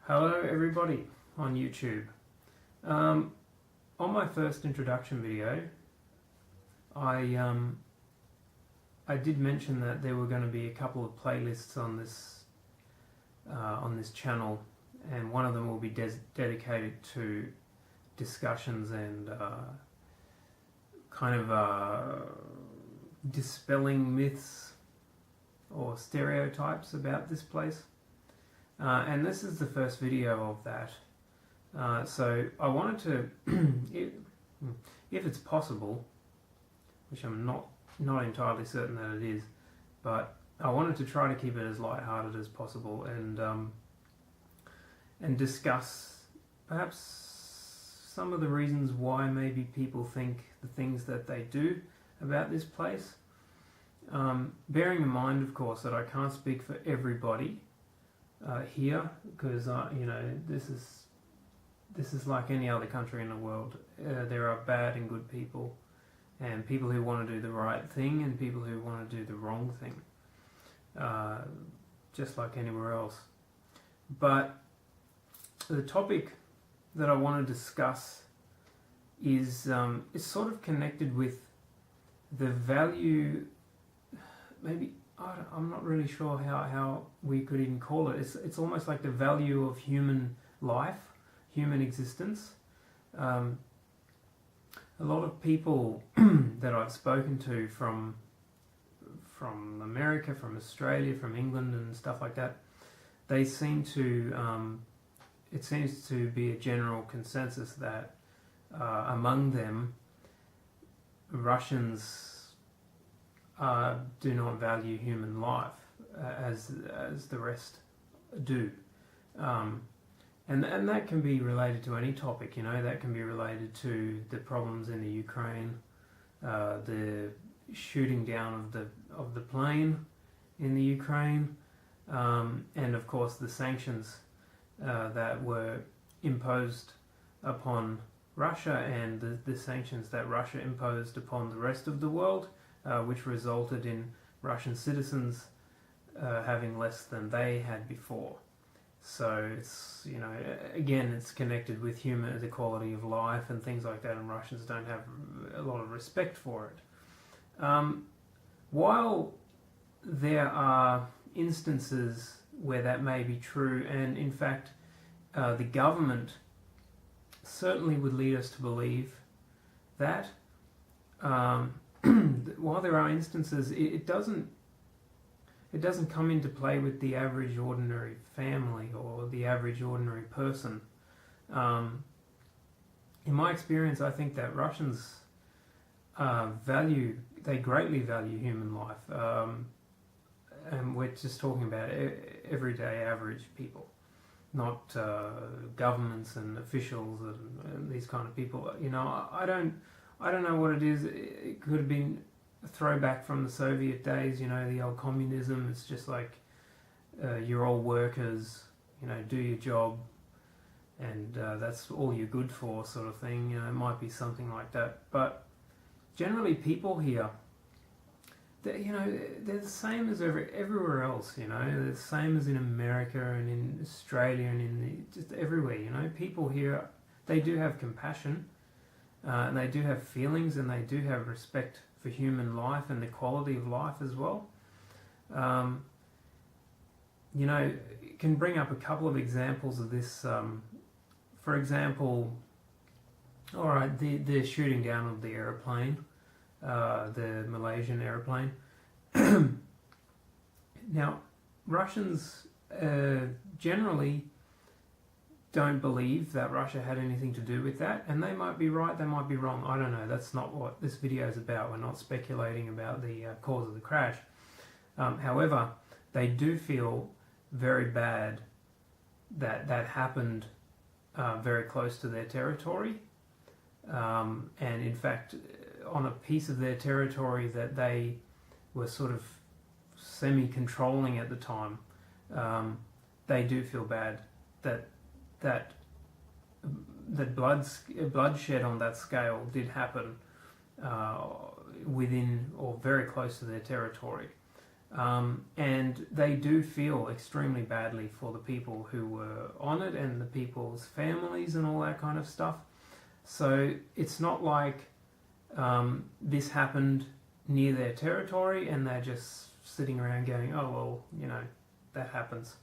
Hello everybody on YouTube. On my first introduction video, I did mention that there were going to be a couple of playlists on this channel, and one of them will be dedicated to discussions and dispelling myths or stereotypes about this place. And this is the first video of that. So I wanted to, if it's possible, which I'm not entirely certain that it is, but I wanted to try to keep it as light-hearted as possible and discuss perhaps some of the reasons why maybe people think the things that they do about this place. Bearing in mind, of course, that I can't speak for everybody here, because this is like any other country in the world. There are bad and good people, and people who want to do the right thing and people who want to do the wrong thing, just like anywhere else. But the topic that I want to discuss is sort of connected with the value, maybe, I'm not really sure how we could even call it. It's almost like the value of human life, human existence. A lot of people that I've spoken to from America, from Australia, from England and stuff like that, they seem to, it seems to be a general consensus that among them, Russians do not value human life as the rest do, and that can be related to any topic. That can be related to the problems in the Ukraine, the shooting down of the plane in the Ukraine, and of course the sanctions that were imposed upon Russia, and the sanctions that Russia imposed upon the rest of the world, which resulted in Russian citizens having less than they had before. So it's, again, it's connected with the quality of life and things like that, and Russians don't have a lot of respect for it. While there are instances where that may be true, and in fact the government certainly would lead us to believe that, while there are instances, it doesn't come into play with the average ordinary family or the average ordinary person. In my experience, I think that Russians they greatly value human life, and we're just talking about everyday average people, not governments and officials and these kind of people. I don't know what it is. It could have been a throwback from the Soviet days, the old communism. It's just like you're all workers, do your job, and that's all you're good for, sort of thing. It might be something like that. But generally, people here, they're the same as everywhere else. They're the same as in America and in Australia and just everywhere. People here, they do have compassion. And they do have feelings, and they do have respect for human life and the quality of life as well. Can bring up a couple of examples of this. For example, all right, the shooting down of the airplane, the Malaysian airplane. Now, Russians generally don't believe that Russia had anything to do with that, and they might be right, they might be wrong, I don't know. That's not what this video is about. We're not speculating about the cause of the crash. However, they do feel very bad that that happened very close to their territory, and in fact on a piece of their territory that they were sort of semi-controlling at the time. They do feel bad that bloodshed on that scale did happen within or very close to their territory. And they do feel extremely badly for the people who were on it and the people's families and all that kind of stuff. So it's not like this happened near their territory and they're just sitting around going, oh, well, you know, that happens.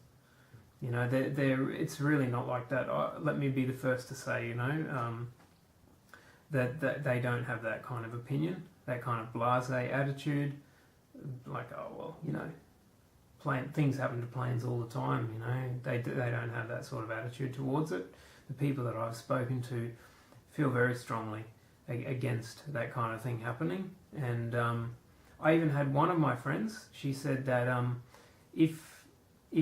You know, it's really not like that. Let me be the first to say, you know, that they don't have that kind of opinion, that kind of blasé attitude. Like, oh, well, you know, things happen to planes all the time, you know. They don't have that sort of attitude towards it. The people that I've spoken to feel very strongly against that kind of thing happening. And I even had one of my friends, she said that if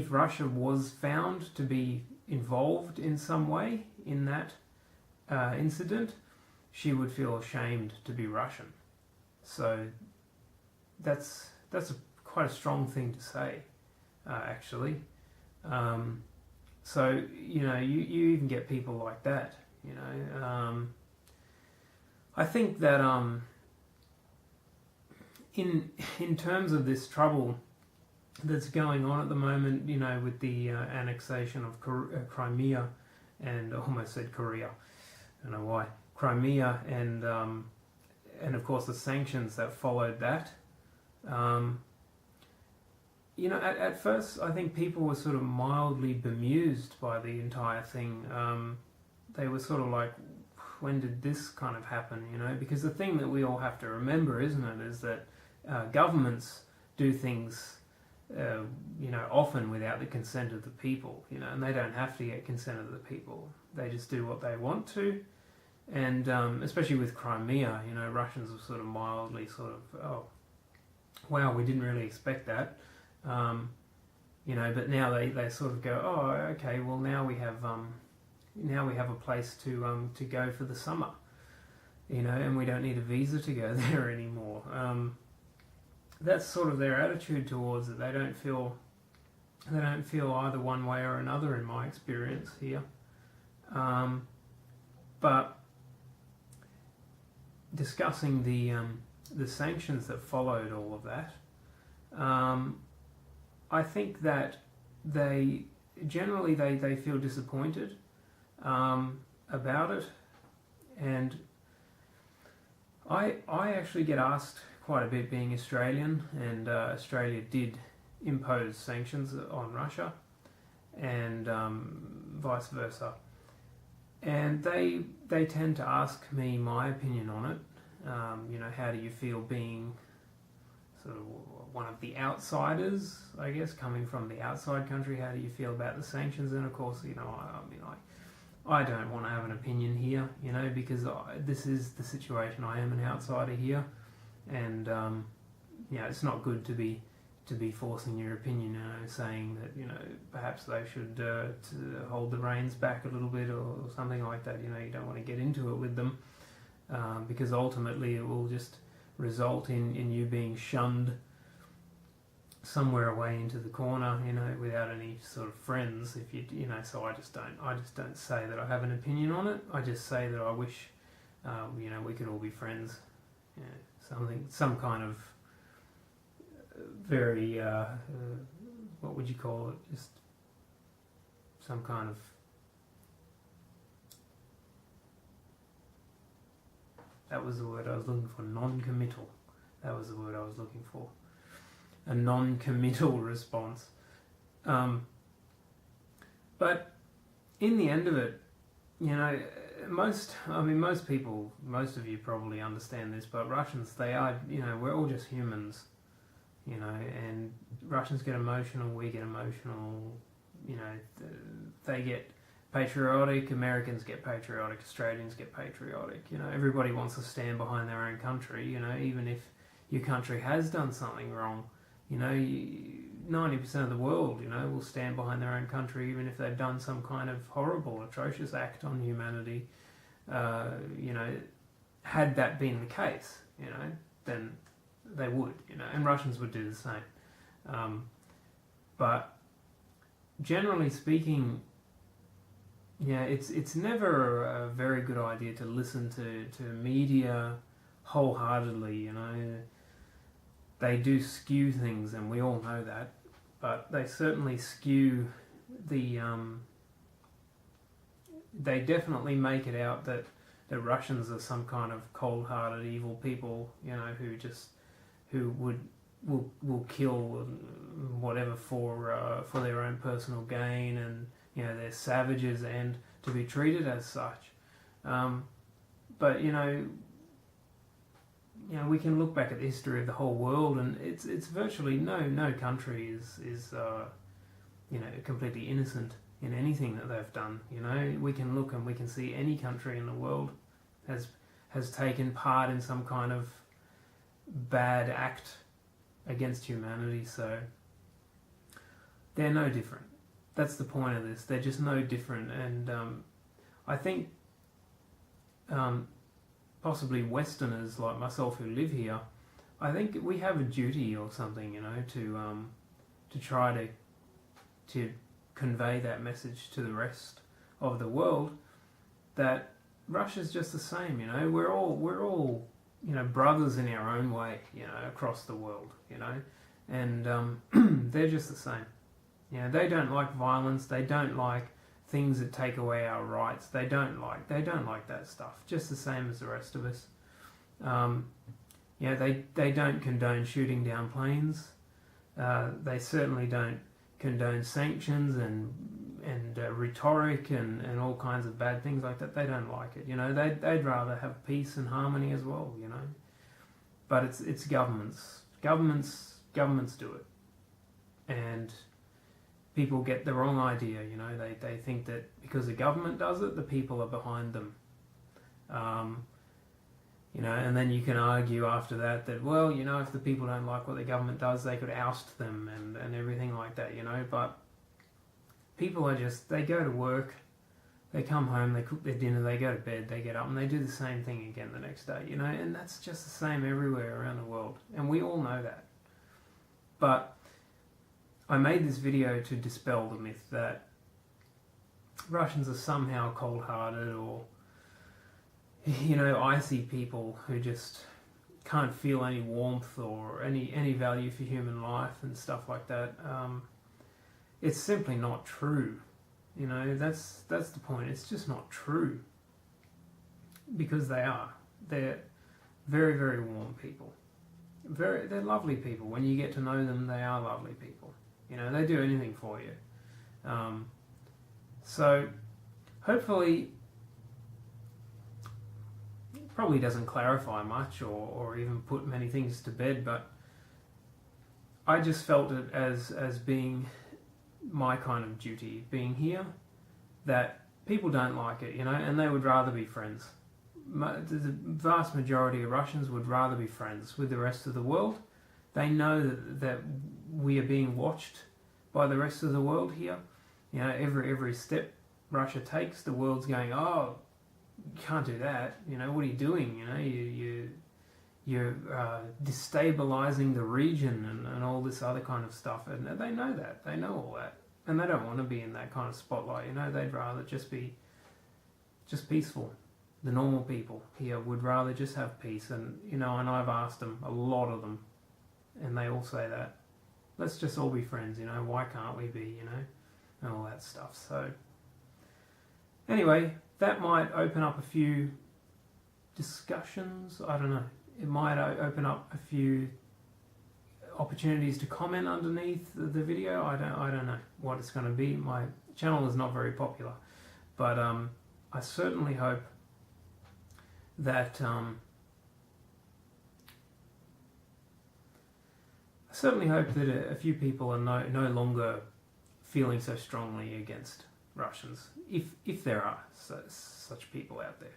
Russia was found to be involved in some way in that incident, she would feel ashamed to be Russian. So that's quite a strong thing to say, actually. So, you know, you even get people like that, you know. I think that in terms of this trouble that's going on at the moment, you know, with the annexation of Crimea, and I almost said Korea, I don't know why, Crimea, and of course the sanctions that followed that. You know, at first I think people were sort of mildly bemused by the entire thing. They were sort of like, when did this kind of happen, you know? Because the thing that we all have to remember, isn't it, is that governments do things, you know, often without the consent of the people, you know, and they don't have to get consent of the people. They just do what they want to. And especially with Crimea, you know, Russians were sort of mildly sort of, oh, wow, we didn't really expect that. You know, but now they sort of go, oh, okay, well now we have a place to go for the summer, you know, and we don't need a visa to go there anymore. That's sort of their attitude towards it. They don't feel either one way or another, in my experience here. But discussing the sanctions that followed all of that, I think that they generally they feel disappointed about it, and I actually get asked quite a bit, being Australian, and Australia did impose sanctions on Russia, and vice versa, and they tend to ask me my opinion on it. You know, how do you feel being sort of one of the outsiders, I guess, coming from the outside country? How do you feel about the sanctions? And of course, you know, I don't want to have an opinion here, you know, because this is the situation. I am an outsider here, and you know, it's not good to be forcing your opinion, you know, saying that, you know, perhaps they should to hold the reins back a little bit or something like that. You know, you don't want to get into it with them, because ultimately it will just result in you being shunned somewhere away into the corner, you know, without any sort of friends. If you know, so I just don't say that I have an opinion on it. I just say that I wish, you know, we could all be friends. You know, some kind of very what would you call it? Just some kind of, that was the word I was looking for, non-committal. That was the word I was looking for. A non-committal response. But in the end of it, you know, most people, most of you probably understand this, but Russians, they are, you know, we're all just humans, you know, and Russians get emotional, we get emotional, you know, they get patriotic, Americans get patriotic, Australians get patriotic, you know, everybody wants to stand behind their own country, you know, even if your country has done something wrong, you know, 90% of the world, you know, will stand behind their own country even if they've done some kind of horrible, atrocious act on humanity. You know, had that been the case, you know, then they would, you know, and Russians would do the same. But generally speaking, yeah, it's never a very good idea to listen to media wholeheartedly, you know. they do skew things, and we all know that. But they certainly skew the. They definitely make it out that Russians are some kind of cold-hearted, evil people, you know, who will kill whatever for their own personal gain, and you know they're savages and to be treated as such. But you know, we can look back at the history of the whole world, and it's virtually no country is completely innocent in anything that they've done. You know, we can look and we can see any country in the world has taken part in some kind of bad act against humanity. So they're no different. That's the point of this. They're just no different, and I think possibly Westerners like myself who live here, I think we have a duty or something, you know, to try to convey that message to the rest of the world that Russia's just the same. You know, we're all you know, brothers in our own way, you know, across the world, you know, and they're just the same. You know, they don't like violence. They don't like things that take away our rights. They don't like that stuff. Just the same as the rest of us. They don't condone shooting down planes. They certainly don't condone sanctions and rhetoric and all kinds of bad things like that. They don't like it. You know, they'd rather have peace and harmony as well. You know, but it's governments do it, and people get the wrong idea. You know, they think that because the government does it, the people are behind them. You know, and then you can argue after that, well, you know, if the people don't like what the government does, they could oust them and everything like that, you know. But people are just, they go to work, they come home, they cook their dinner, they go to bed, they get up, and they do the same thing again the next day, you know. And that's just the same everywhere around the world, and we all know that. But I made this video to dispel the myth that Russians are somehow cold-hearted or, you know, icy people who just can't feel any warmth or any value for human life and stuff like that. It's simply not true. You know, that's the point. It's just not true. Because they are. They're very, very warm people. They're lovely people. When you get to know them, they are lovely people. You know, they do anything for you. So, hopefully, probably doesn't clarify much or even put many things to bed, but I just felt it as being my kind of duty, being here, that people don't like it, you know, and they would rather be friends. The vast majority of Russians would rather be friends with the rest of the world. They know that we are being watched by the rest of the world here. You know, every step Russia takes, the world's going, oh, you can't do that. You know, what are you doing? You know, you're destabilizing the region and all this other kind of stuff. And they know that. They know all that. And they don't want to be in that kind of spotlight. You know, they'd rather just be peaceful. The normal people here would rather just have peace. And, you know, and I've asked them, a lot of them, and they all say that. Let's just all be friends, you know, why can't we be, you know, and all that stuff. So, anyway, that might open up a few discussions. I don't know. It might open up a few opportunities to comment underneath the video. I don't know what it's going to be. My channel is not very popular, but I certainly hope that a few people are no longer feeling so strongly against Russians, if there are such people out there.